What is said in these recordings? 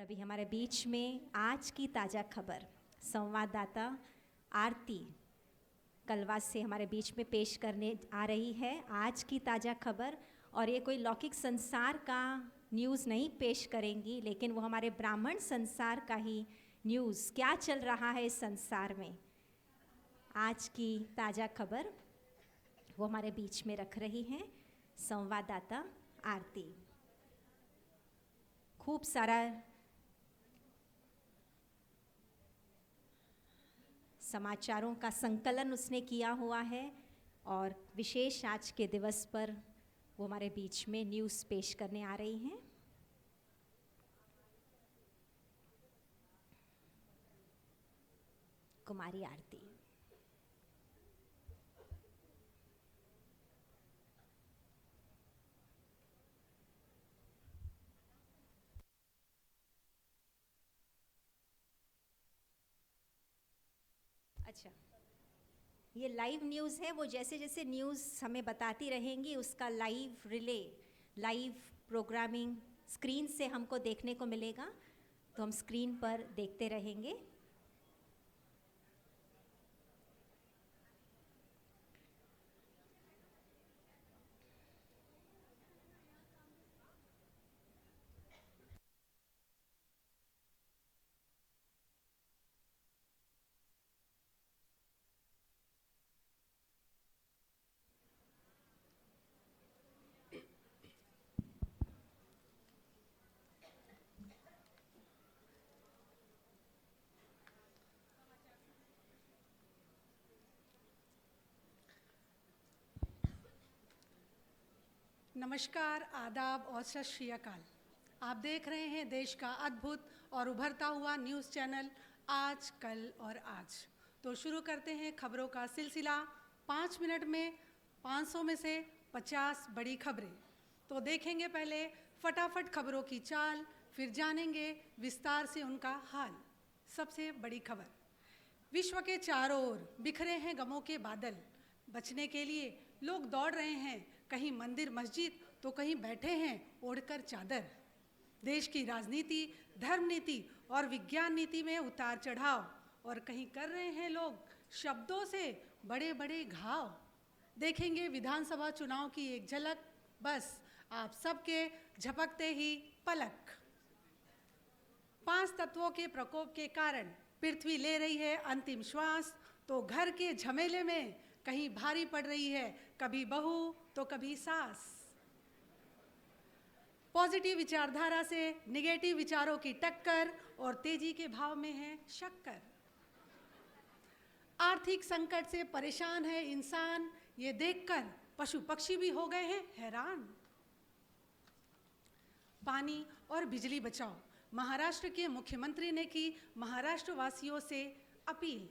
अभी हमारे बीच में आज की ताज़ा खबर संवाददाता आरती कलवा से हमारे बीच में पेश करने आ रही है आज की ताज़ा खबर। और ये कोई लौकिक संसार का न्यूज़ नहीं पेश करेंगी, लेकिन वो हमारे ब्राह्मण संसार का ही न्यूज़, क्या चल रहा है इस संसार में, आज की ताज़ा खबर वो हमारे बीच में रख रही हैं संवाददाता आरती। खूब सारा समाचारों का संकलन उसने किया हुआ है और विशेष आज के दिवस पर वो हमारे बीच में न्यूज़ पेश करने आ रही हैं। कुमारी आरती। अच्छा, ये लाइव न्यूज़ है, वो जैसे जैसे न्यूज़ हमें बताती रहेंगी उसका live relay, live programming screen से हमको देखने को मिलेगा, तो हम स्क्रीन पर देखते रहेंगे। नमस्कार, आदाब और सत श्री अकाल। आप देख रहे हैं देश का अद्भुत और उभरता हुआ न्यूज़ चैनल आज, कल और आज। तो शुरू करते हैं खबरों का सिलसिला। 5 मिनट में 500 में से 50 बड़ी खबरें। तो देखेंगे पहले फटाफट खबरों की चाल, फिर जानेंगे विस्तार से उनका हाल। सबसे बड़ी खबर, विश्व के चारों ओर बिखरे हैं गमों के बादल। बचने के लिए लोग दौड़ रहे हैं, कहीं मंदिर मस्जिद तो कहीं बैठे हैं ओढ़कर चादर। देश की राजनीति, धर्म नीति और विज्ञान नीति में उतार चढ़ाव, और कहीं कर रहे हैं लोग शब्दों से बड़े बड़े घाव। देखेंगे विधानसभा चुनाव की एक झलक, बस आप सबके झपकते ही पलक। 5 तत्वों के प्रकोप के कारण पृथ्वी ले रही है अंतिम श्वास, तो घर के झमेले में कहीं भारी पड़ रही है कभी बहू तो कभी सास। पॉजिटिव विचारधारा से निगेटिव विचारों की टक्कर, और तेजी के भाव में है शक्कर। आर्थिक संकट से परेशान है इंसान, ये देखकर पशु पक्षी भी हो गए हैं हैरान। पानी और बिजली बचाओ, महाराष्ट्र के मुख्यमंत्री ने की महाराष्ट्र वासियों से अपील।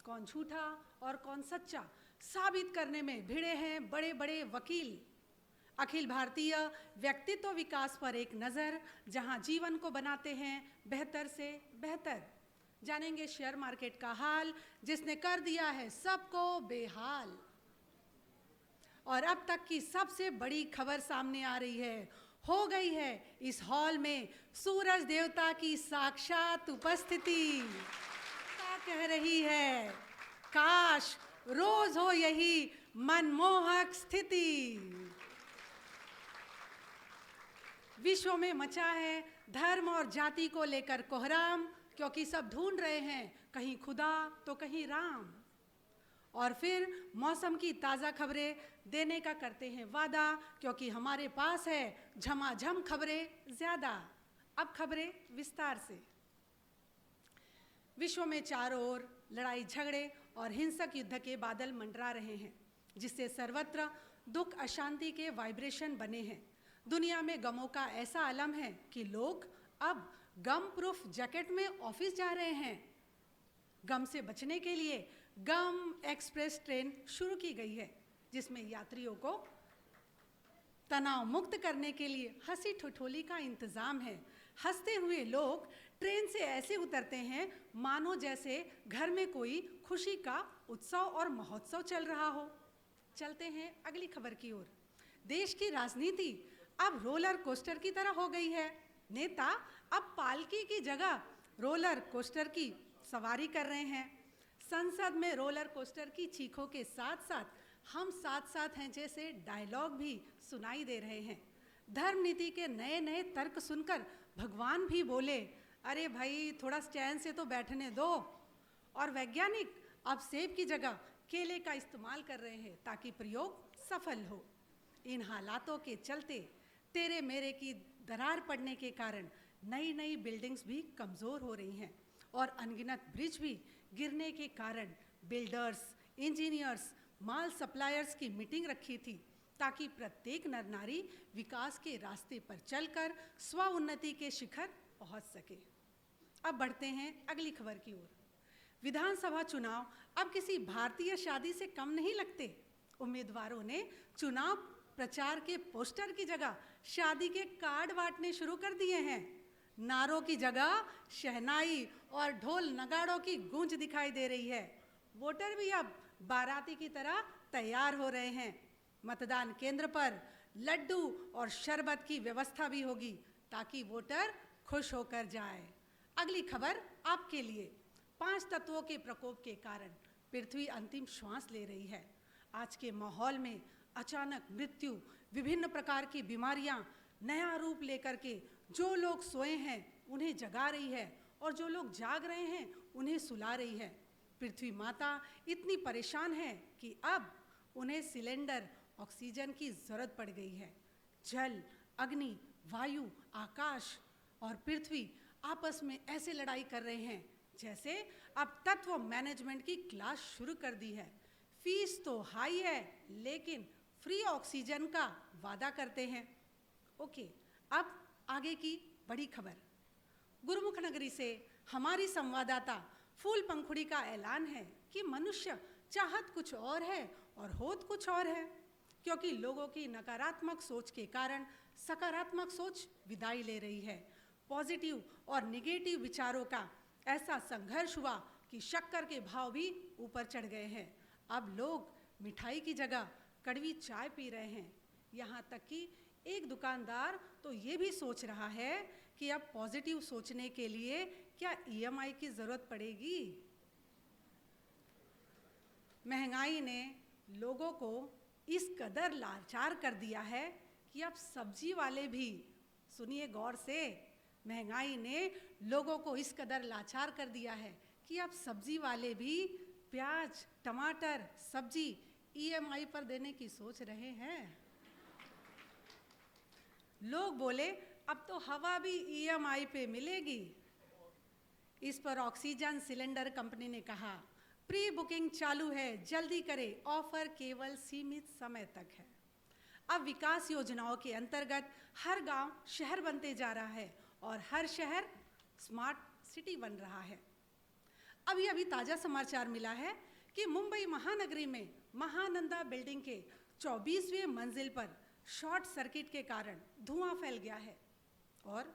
कौन झूठा और कौन सच्चा साबित करने में भिड़े हैं बड़े बड़े वकील। अखिल भारतीय व्यक्तित्व विकास पर एक नज़र, जहां जीवन को बनाते हैं बेहतर से बेहतर। जानेंगे शेयर मार्केट का हाल, जिसने कर दिया है सबको बेहाल। और अब तक की सबसे बड़ी खबर सामने आ रही है, हो गई है इस हॉल में सूरज देवता की साक्षात उपस्थिति। क्या कह रही है, काश रोज हो यही मनमोहक स्थिति। विश्व में मचा है धर्म और जाति को लेकर कोहराम, क्योंकि सब ढूंढ रहे हैं कहीं खुदा तो कहीं राम। और फिर मौसम की ताज़ा खबरें देने का करते हैं वादा, क्योंकि हमारे पास है झमाझम खबरें ज़्यादा। अब खबरें विस्तार से। विश्व में चारों ओर लड़ाई झगड़े और हिंसक युद्ध के बादल मंडरा रहे हैं, जिससे सर्वत्र दुख अशांति के वाइब्रेशन बने हैं। दुनिया में गमों का ऐसा आलम है कि लोग अब गम प्रूफ जैकेट में ऑफिस जा रहे हैं। गम से बचने के लिए गम एक्सप्रेस ट्रेन शुरू की गई है, जिसमें यात्रियों को तनाव मुक्त करने के लिए हंसी ठिठोली का इंतजाम है। हंसते हुए लोग ट्रेन से ऐसे उतरते हैं मानो जैसे घर में कोई खुशी का उत्सव और महोत्सव चल रहा हो। चलते हैं अगली खबर की ओर। देश की राजनीति अब रोलर कोस्टर की तरह हो गई है। नेता अब पालकी की जगह रोलर कोस्टर की सवारी कर रहे हैं। संसद में रोलर कोस्टर की चीखों के साथ साथ हम साथ साथ हैं जैसे डायलॉग भी सुनाई दे रहे हैं। धर्म नीति के नए नए तर्क सुनकर भगवान भी बोले, अरे भाई थोड़ा स्टैंड से तो बैठने दो। और वैज्ञानिक अब सेब की जगह केले का इस्तेमाल कर रहे हैं ताकि प्रयोग सफल हो। इन हालातों के चलते तेरे मेरे की दरार पड़ने के कारण नई नई बिल्डिंग्स भी कमज़ोर हो रही हैं और अनगिनत ब्रिज भी गिरने के कारण बिल्डर्स, इंजीनियर्स, माल सप्लायर्स की मीटिंग रखी थी ताकि प्रत्येक नर नारी विकास के रास्ते पर चलकर स्व उन्नति के शिखर पहुंच सके। अब बढ़ते हैं अगली खबर की ओर। विधानसभा चुनाव अब किसी भारतीय शादी से कम नहीं लगते। उम्मीदवारों ने चुनाव प्रचार के पोस्टर की जगह शादी के कार्ड बांटने शुरू कर दिए हैं। नारों की जगह शहनाई और ढोल नगाड़ों की गूंज दिखाई दे रही है। वोटर भी अब बाराती की तरह तैयार हो रहे हैं। मतदान केंद्र पर लड्डू और शरबत की व्यवस्था भी होगी ताकि वोटर खुश होकर जाए। अगली खबर आपके लिए। 5 तत्वों के प्रकोप के कारण पृथ्वी अंतिम श्वास ले रही है। आज के माहौल में अचानक मृत्यु, विभिन्न प्रकार की बीमारियां नया रूप लेकर के जो लोग सोए हैं उन्हें जगा रही है और जो लोग जाग रहे हैं उन्हें सुला रही है। पृथ्वी माता इतनी परेशान है कि अब उन्हें सिलेंडर ऑक्सीजन की जरूरत पड़ गई है। जल, अग्नि, वायु, आकाश और पृथ्वी आपस में ऐसे लड़ाई कर रहे हैं जैसे अब तत्व मैनेजमेंट की क्लास शुरू कर दी है। फीस तो हाई है लेकिन फ्री ऑक्सीजन का वादा करते हैं। ओके, अब आगे की बड़ी खबर। गुरुमुख नगरी से हमारी संवाददाता फूल पंखुड़ी का ऐलान है कि मनुष्य चाहत कुछ और है और होत कुछ और है, क्योंकि लोगों की नकारात्मक सोच के कारण सकारात्मक सोच विदाई ले रही है। पॉजिटिव और निगेटिव विचारों का ऐसा संघर्ष हुआ कि शक्कर के भाव भी ऊपर चढ़ गए हैं। अब लोग मिठाई की जगह कड़वी चाय पी रहे हैं। यहाँ तक कि एक दुकानदार तो ये भी सोच रहा है कि अब पॉजिटिव सोचने के लिए क्या ईएमआई की जरूरत पड़ेगी। महंगाई ने लोगों को इस कदर लाचार कर दिया है कि अब सब्जी वाले भी, सुनिए गौर से, महंगाई ने लोगों को इस कदर लाचार कर दिया है कि अब सब्जी वाले भी प्याज, टमाटर, सब्जी ईएमआई पर देने की सोच रहे हैं। लोग बोले अब तो हवा भी ईएमआई पे मिलेगी। इस पर ऑक्सीजन सिलेंडर कंपनी ने कहा, प्री बुकिंग चालू है, जल्दी करें, ऑफर केवल सीमित समय तक है। अब विकास योजनाओं के अंतर्गत हर गांव शहर बनते जा रहा है और हर शहर स्मार्ट सिटी बन रहा है। अभी ताजा समाचार मिला है कि मुंबई महानगरी में महानंदा बिल्डिंग के 24वें मंजिल पर शॉर्ट सर्किट के कारण धुआं फैल गया है और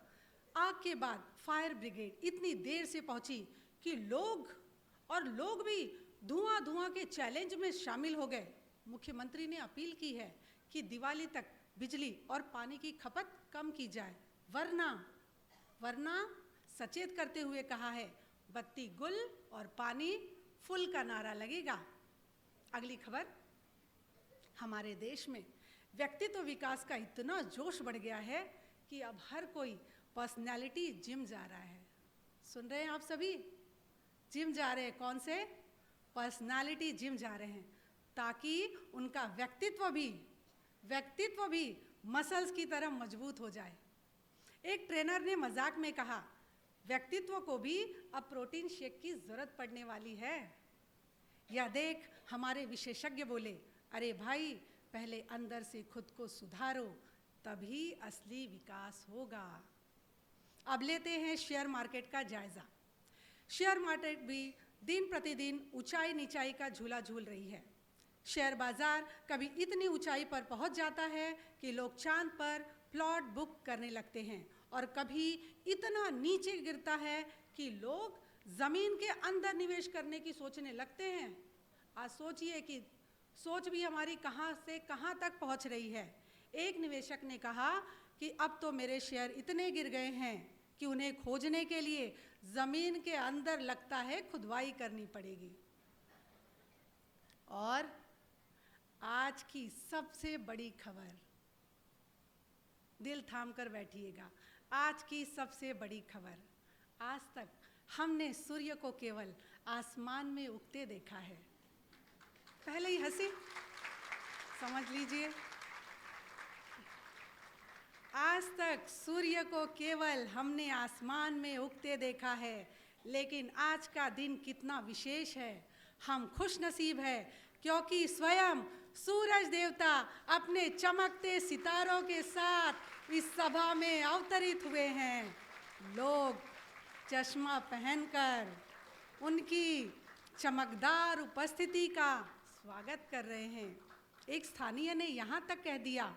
आग के बाद फायर ब्रिगेड इतनी देर से पहुंची कि लोग भी धुआं के चैलेंज में शामिल हो गए। मुख्यमंत्री ने अपील की है कि दिवाली तक बिजली और पानी की खपत कम की जाए, वरना सचेत करते हुए कहा है, बत्ती गुल और पानी फुल का नारा लगेगा। अगली खबर। हमारे देश में व्यक्तित्व विकास का इतना जोश बढ़ गया है कि अब हर कोई पर्सनैलिटी जिम जा रहा है। सुन रहे हैं आप सभी? जिम जा रहे हैं। कौन से? पर्सनैलिटी जिम जा रहे हैं ताकि उनका व्यक्तित्व भी मसल्स की तरह मजबूत हो जाए। एक ट्रेनर ने मजाक में कहा, व्यक्तित्व को भी अब प्रोटीन शेक की जरूरत पड़ने वाली है। यह देख हमारे विशेषज्ञ बोले, अरे भाई पहले अंदर से खुद को सुधारो, तभी असली विकास होगा। अब लेते हैं शेयर मार्केट का जायजा। शेयर मार्केट भी दिन प्रतिदिन ऊंचाई नीचाई का झूला झूल रही है। शेयर बाजार कभी इतनी ऊंचाई पर पहुंच जाता है कि लोग चांद पर प्लॉट बुक करने लगते हैं और कभी इतना नीचे गिरता है कि लोग जमीन के अंदर निवेश करने की सोचने लगते हैं। आज सोचिए कि सोच भी हमारी कहां से कहां तक पहुंच रही है। एक निवेशक ने कहा कि कि अब तो मेरे शेयर इतने गिर गए हैं कि उन्हें खोजने के लिए ज़मीन के अंदर लगता है खुदवाई करनी पड़ेगी। और आज की सबसे बड़ी खबर, दिल थाम कर बैठिएगा, आज की सबसे बड़ी खबर, आज तक हमने सूर्य को केवल आसमान में उगते देखा है। पहले ही हंसी, समझ लीजिए, आज तक सूर्य को केवल हमने आसमान में उगते देखा है, लेकिन आज का दिन कितना विशेष है। हम खुश नसीब है क्योंकि स्वयं सूरज देवता अपने चमकते सितारों के साथ इस सभा में अवतरित हुए हैं। लोग चश्मा पहनकर उनकी चमकदार उपस्थिति का स्वागत कर रहे हैं। एक स्थानीय ने यहाँ तक कह दिया,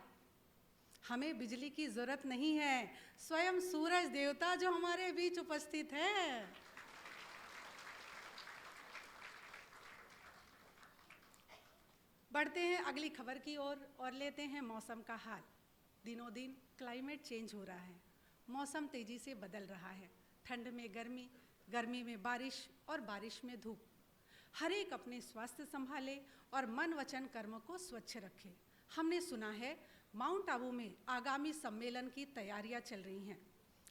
हमें बिजली की जरूरत नहीं है, स्वयं सूरज देवता जो हमारे बीच उपस्थित है। बढ़ते हैं अगली खबर की ओर और लेते हैं मौसम का हाल। दिनों दिन क्लाइमेट चेंज हो रहा है, मौसम तेजी से बदल रहा है। ठंड में गर्मी, गर्मी में बारिश और बारिश में धूप। हर एक अपने स्वास्थ्य संभाले और मन वचन कर्म को स्वच्छ रखे। हमने सुना है माउंट आबू में आगामी सम्मेलन की तैयारियां चल रही हैं,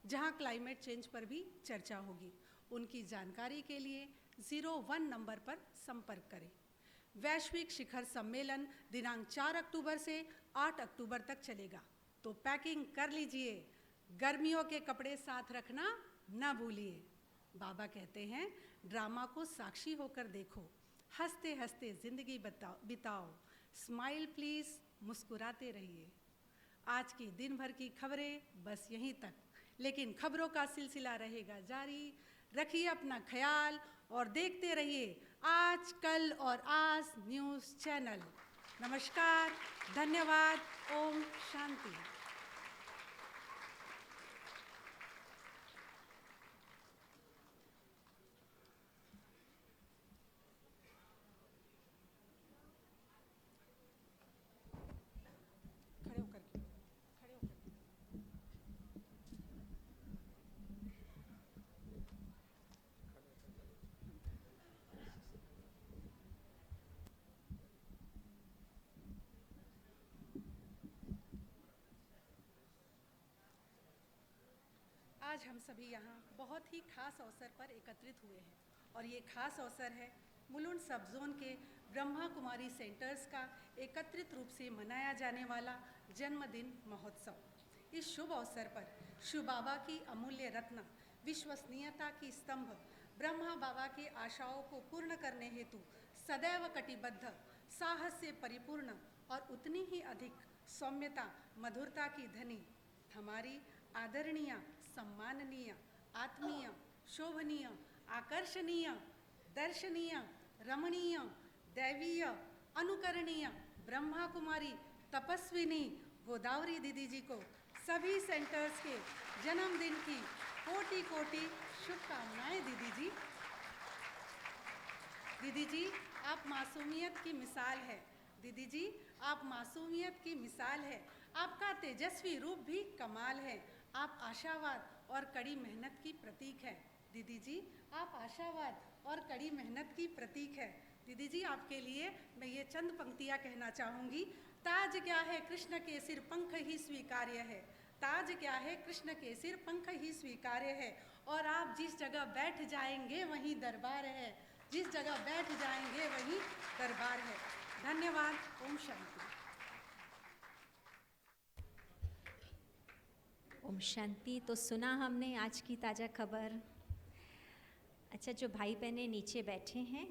जहां क्लाइमेट चेंज पर भी चर्चा होगी। उनकी जानकारी के लिए 01 नंबर पर संपर्क करें। वैश्विक शिखर सम्मेलन दिनांक 4 अक्टूबर से 8 अक्टूबर तक चलेगा, तो पैकिंग कर लीजिए। गर्मियों के कपड़े साथ रखना न भूलिए। बाबा कहते हैं, ड्रामा को साक्षी होकर देखो, हंसते हंसते जिंदगी बिताओ, स्माइल प्लीज, मुस्कुराते रहिए। आज की दिन भर की खबरें बस यहीं तक, लेकिन खबरों का सिलसिला रहेगा जारी। रखिए अपना ख्याल और देखते रहिए आज, कल और आज न्यूज़ चैनल। नमस्कार, धन्यवाद, ओम शांति। आज हम सभी यहाँ बहुत ही खास अवसर पर एकत्रित हुए हैं, और ये खास अवसर है मुलुंड सब जोन के ब्रह्मा कुमारी सेंटर्स का एकत्रित रूप से मनाया जाने वाला जन्मदिन महोत्सव। इस शुभ अवसर पर शिव बाबा की अमूल्य रत्न, विश्वसनीयता की स्तंभ, ब्रह्मा बाबा की आशाओं को पूर्ण करने हेतु सदैव कटिबद्ध, साहस से परिपूर्ण और उतनी ही अधिक सौम्यता, मधुरता की धनी हमारी आदरणीय, सम्माननीय, आत्मीय, शोभनीय, आकर्षणीय, दर्शनीय, रमणीय, दैवीय, अनुकरणीय ब्रह्मा कुमारी तपस्विनी गोदावरी दीदी जी को सभी सेंटर्स के जन्मदिन की कोटि कोटि शुभकामनाएं। दीदी जी, दीदी जी आप मासूमियत की मिसाल है। दीदी जी आप मासूमियत की मिसाल है। आपका तेजस्वी रूप भी कमाल है। आप आशावाद और कड़ी मेहनत की प्रतीक है। दीदी जी आप आशावाद और कड़ी मेहनत की प्रतीक है। दीदी जी आपके लिए मैं ये चंद पंक्तियाँ कहना चाहूँगी। ताज क्या है कृष्ण के सिर, पंख ही स्वीकार्य है। ताज क्या है कृष्ण के सिर, पंख ही स्वीकार्य है। और आप जिस जगह बैठ जाएंगे वहीं दरबार है। जिस जगह बैठ जाएंगे वहीं दरबार है। धन्यवाद। ओम शांति। ओम शांति। तो सुना हमने आज की ताज़ा खबर। अच्छा, जो भाई बहनें नीचे बैठे हैं,